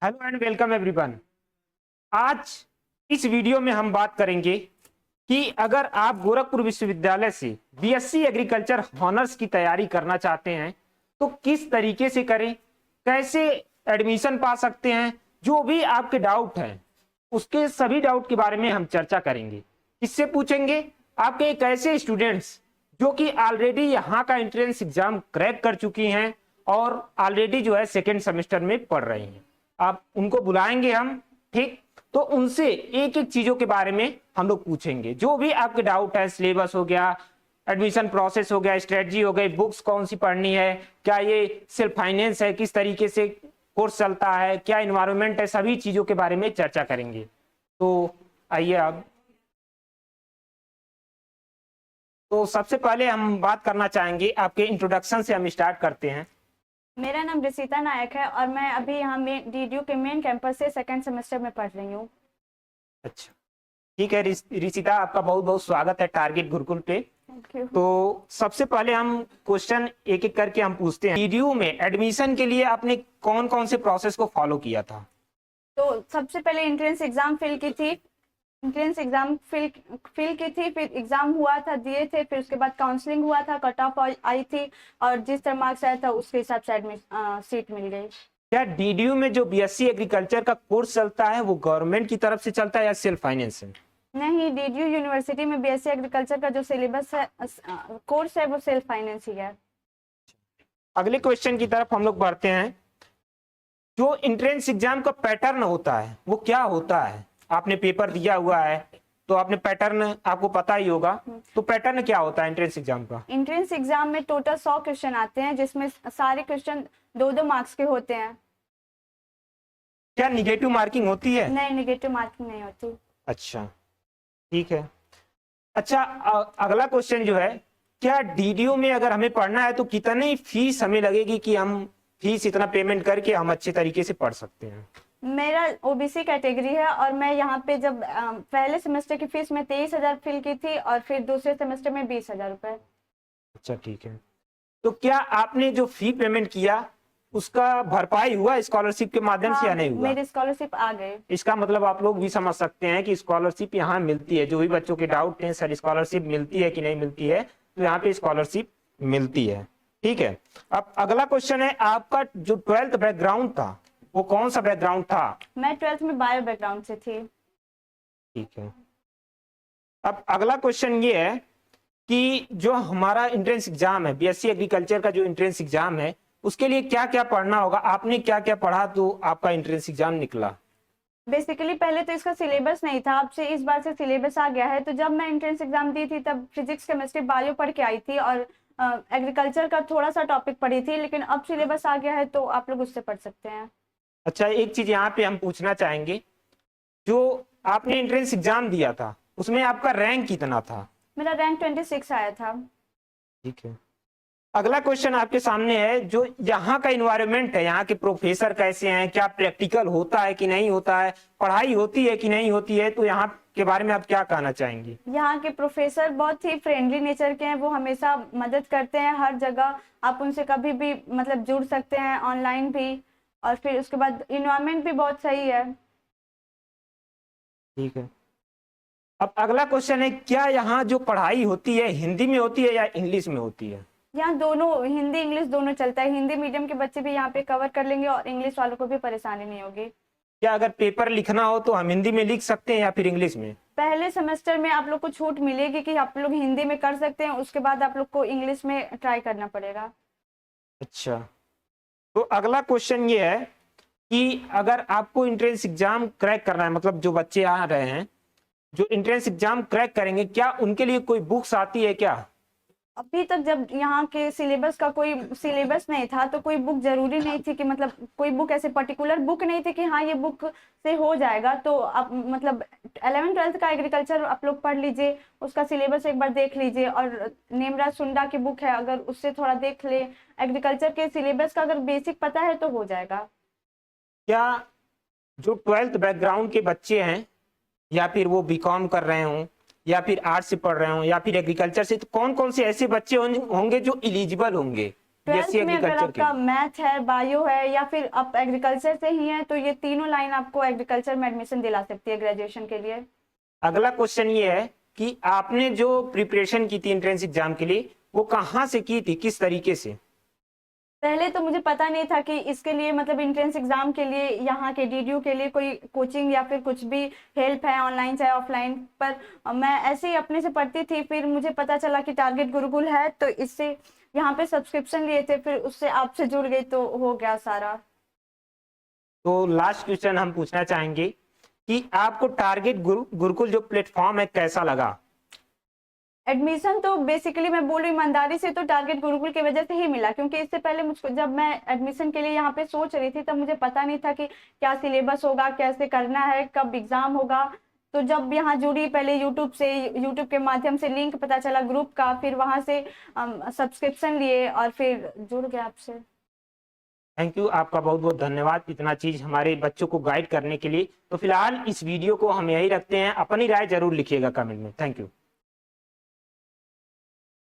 Hello and welcome everyone. आज इस video में हम बात करेंगे कि अगर आप गोरखपुर विश्वविद्यालय से बीएससी एग्रीकल्चर ऑनर्स की तैयारी करना चाहते हैं तो किस तरीके से करें, कैसे एडमिशन पा सकते हैं, जो भी आपके डाउट हैं उसके सभी डाउट के बारे में हम चर्चा करेंगे। किससे पूछेंगे? आपके एक ऐसे स्टूडेंट्स जो कि ऑलरेडी यहाँ का एंट्रेंस एग्जाम क्रैक कर चुकी हैं और ऑलरेडी जो है सेकेंड सेमेस्टर में पढ़ रही हैं। आप उनको बुलाएंगे हम, ठीक? तो उनसे एक एक चीजों के बारे में हम लोग पूछेंगे, जो भी आपके डाउट है, सिलेबस हो गया, एडमिशन प्रोसेस हो गया, स्ट्रेटजी हो गई, बुक्स कौन सी पढ़नी है, क्या ये सेल्फ फाइनेंस है, किस तरीके से कोर्स चलता है, क्या इन्वायरमेंट है, सभी चीजों के बारे में चर्चा करेंगे। तो आइए अब तो सबसे पहले हम बात करना चाहेंगे, आपके इंट्रोडक्शन से हम स्टार्ट करते हैं। मेरा नाम रिसिता नायक है और मैं अभी यहाँ डीडीयू के मेन कैंपस से सेकंड सेमेस्टर में पढ़ रही हूँ। अच्छा, ठीक है रिसिता, आपका बहुत बहुत स्वागत है टारगेट गुरुकुल पे। Thank you. तो सबसे पहले हम क्वेश्चन एक एक करके हम पूछते हैं। डीडीयू में एडमिशन के लिए आपने कौन कौन से प्रोसेस को फॉलो किया था? तो सबसे पहले एंट्रेंस एग्जाम फिल की थी, फिर एग्जाम हुआ था, दिए थे, फिर उसके बाद काउंसलिंग हुआ था, कट ऑफ आई थी और जिस तरह मार्क्स आया था उसके हिसाब से सीट मिल गई। क्या डीडीयू में जो बीएससी एग्रीकल्चर का कोर्स चलता है वो गवर्नमेंट की तरफ से चलता है या सेल्फ फाइनेंस है? नहीं, डीडीयू यूनिवर्सिटी में बीएससी एग्रीकल्चर का जो सिलेबस है, कोर्स है, वो सेल्फ फाइनेंस ही है। अगले क्वेश्चन की तरफ हम लोग बढ़ते हैं। जो एंट्रेंस एग्जाम का पैटर्न होता है वो क्या होता है? आपने पेपर दिया हुआ है तो आपने पैटर्न आपको पता ही होगा, तो पैटर्न क्या होता है एंट्रेंस एग्जाम का? एंट्रेंस एग्जाम में टोटल 100 क्वेश्चन आते हैं, जिसमें सारे क्वेश्चन 2-2 मार्क्स के होते हैं। क्या निगेटिव मार्किंग होती है? नहीं, निगेटिव मार्किंग नहीं होती। अच्छा, ठीक है। अच्छा, अगला क्वेश्चन जो है, क्या डीडीयू में अगर हमें पढ़ना है तो कितनी फीस हमें लगेगी कि हम फीस इतना पेमेंट करके हम अच्छे तरीके से पढ़ सकते हैं? मेरा ओबीसी कैटेगरी है और मैं यहाँ पे जब पहले सेमेस्टर की फीस में 23,000 फिल की थी और फिर दूसरे सेमेस्टर में 20,000 रुपए। अच्छा, ठीक है। तो क्या आपने जो फी पेमेंट किया उसका भरपाई हुआ स्कॉलरशिप के माध्यम से या नहीं हुआ? मेरी स्कॉलरशिप आ गई। इसका मतलब आप लोग भी समझ सकते हैं कि स्कॉलरशिप यहाँ मिलती है। जो भी बच्चों के डाउट हैं सर स्कॉलरशिप मिलती है कि नहीं मिलती है, तो यहाँ पे स्कॉलरशिप मिलती है। ठीक है। अब अगला क्वेश्चन है, आपका जो 12th बैकग्राउंड था वो कौन सा बैकग्राउंड था? मैं 12th में बायो बैकग्राउंड से थी। ठीक है। अब अगला क्वेश्चन ये है कि जो हमारा एंट्रेंस एग्जाम है, बीएससी एग्रीकल्चर का जो एंट्रेंस एग्जाम है, उसके लिए क्या क्या पढ़ना होगा? आपने क्या क्या पढ़ा तो आपका एंट्रेंस एग्जाम निकला? बेसिकली पहले तो इसका सिलेबस नहीं था, अब से इस बार से सिलेबस आ गया है। तो जब मैं एंट्रेंस एग्जाम दी थी तब फिजिक्स, केमिस्ट्री, बायो पढ़ के आई थी और एग्रीकल्चर का थोड़ा सा टॉपिक पढ़ी थी, लेकिन अब सिलेबस आ गया है तो आप लोग उससे पढ़ सकते हैं। अच्छा, एक चीज यहाँ पे हम पूछना चाहेंगे, जो आपने एंट्रेंस एग्जाम दिया था उसमें आपका रैंक कितना था? मेरा रैंक 26 आया था। ठीक है। अगला क्वेश्चन आपके सामने है, जो यहाँ का इन्वायरमेंट है, यहाँ के प्रोफेसर कैसे हैं, क्या प्रैक्टिकल होता है कि नहीं होता है, पढ़ाई होती है कि नहीं होती है, तो यहाँ के बारे में आप क्या कहना चाहेंगी? यहाँ के प्रोफेसर बहुत ही फ्रेंडली नेचर के हैं, वो हमेशा मदद करते हैं हर जगह। आप उनसे कभी भी मतलब जुड़ सकते हैं, ऑनलाइन भी। और फिर उसके बाद इन्वायरमेंट भी बहुत सही है। ठीक है। अब अगला क्वेश्चन है, क्या यहाँ जो पढ़ाई होती है हिंदी में होती है या इंग्लिश में होती है? यहाँ दोनों, हिंदी इंग्लिश दोनों चलता है। हिंदी मीडियम के बच्चे भी यहाँ पे कवर कर लेंगे और इंग्लिश वालों को भी परेशानी नहीं होगी। क्या अगर पेपर लिखना हो तो हम हिंदी में लिख सकते हैं या फिर इंग्लिश में? पहले सेमेस्टर में आप लोग को छूट मिलेगी कि आप लोग हिंदी में कर सकते हैं, उसके बाद आप लोग को इंग्लिश में ट्राई करना पड़ेगा। अच्छा, तो अगला क्वेश्चन ये है कि अगर आपको एंट्रेंस एग्जाम क्रैक करना है, मतलब जो बच्चे आ रहे हैं जो एंट्रेंस एग्जाम क्रैक करेंगे, क्या उनके लिए कोई बुक्स आती है क्या? अभी तक जब यहाँ के सिलेबस का कोई सिलेबस नहीं था तो कोई बुक जरूरी नहीं थी कि मतलब कोई बुक ऐसे पर्टिकुलर बुक नहीं थी कि हाँ ये बुक से हो जाएगा। तो आप मतलब 11th-12th का एग्रीकल्चर आप लोग पढ़ लीजिए, उसका सिलेबस एक बार देख लीजिए और नेमराज सुंडा की बुक है, अगर उससे थोड़ा देख ले, एग्रीकल्चर के सिलेबस का अगर बेसिक पता है तो हो जाएगा। क्या जो 12th बैकग्राउंड के बच्चे हैं, या फिर वो बीकॉम कर रहे हों या फिर आर्ट्स से पढ़ रहे हों या फिर एग्रीकल्चर से, तो कौन कौन से ऐसे बच्चे होंगे जो एलिजिबल होंगे ट्वेल्थ में अगर आपका मैथ है, बायो है या फिर आप एग्रीकल्चर से ही हैं तो ये तीनों लाइन आपको एग्रीकल्चर में एडमिशन दिला सकती है ग्रेजुएशन के लिए। अगला क्वेश्चन ये है कि आपने जो प्रिपरेशन की थी एंट्रेंस एग्जाम के लिए वो कहाँ से की थी, किस तरीके से? पहले तो मुझे पता नहीं था कि इसके लिए मतलब एंट्रेंस एग्जाम के लिए यहाँ के डीडीयू के लिए कोई कोचिंग या फिर कुछ भी हेल्प है ऑनलाइन चाहे ऑफलाइन, पर मैं ऐसे ही अपने से पढ़ती थी। फिर मुझे पता चला कि टारगेट गुरुकुल है तो इससे यहाँ पे सब्सक्रिप्शन लिए थे, फिर उससे आपसे जुड़ गई तो हो गया सारा। तो लास्ट क्वेश्चन हम पूछना चाहेंगे कि आपको टारगेट गुरुकुल जो प्लेटफॉर्म है कैसा लगा? एडमिशन तो बेसिकली मैं बोल रही ईमानदारी से तो टारगेट गुरुकुल की वजह से ही मिला, क्योंकि इससे पहले मुझको जब मैं एडमिशन के लिए यहाँ पे सोच रही थी तब मुझे पता नहीं था कि क्या सिलेबस होगा, कैसे करना है, कब एग्जाम होगा। तो जब यहाँ जुड़ी पहले यूट्यूब के माध्यम से लिंक पता चला ग्रुप का, फिर वहां से सब्सक्रिप्शन लिए और फिर जुड़ गया आपसे। थैंक यू, आपका बहुत बहुत धन्यवाद इतना चीज हमारे बच्चों को गाइड करने के लिए। तो फिलहाल इस वीडियो को हम यही रखते हैं, अपनी राय जरूर लिखिएगा कमेंट में। Thank you.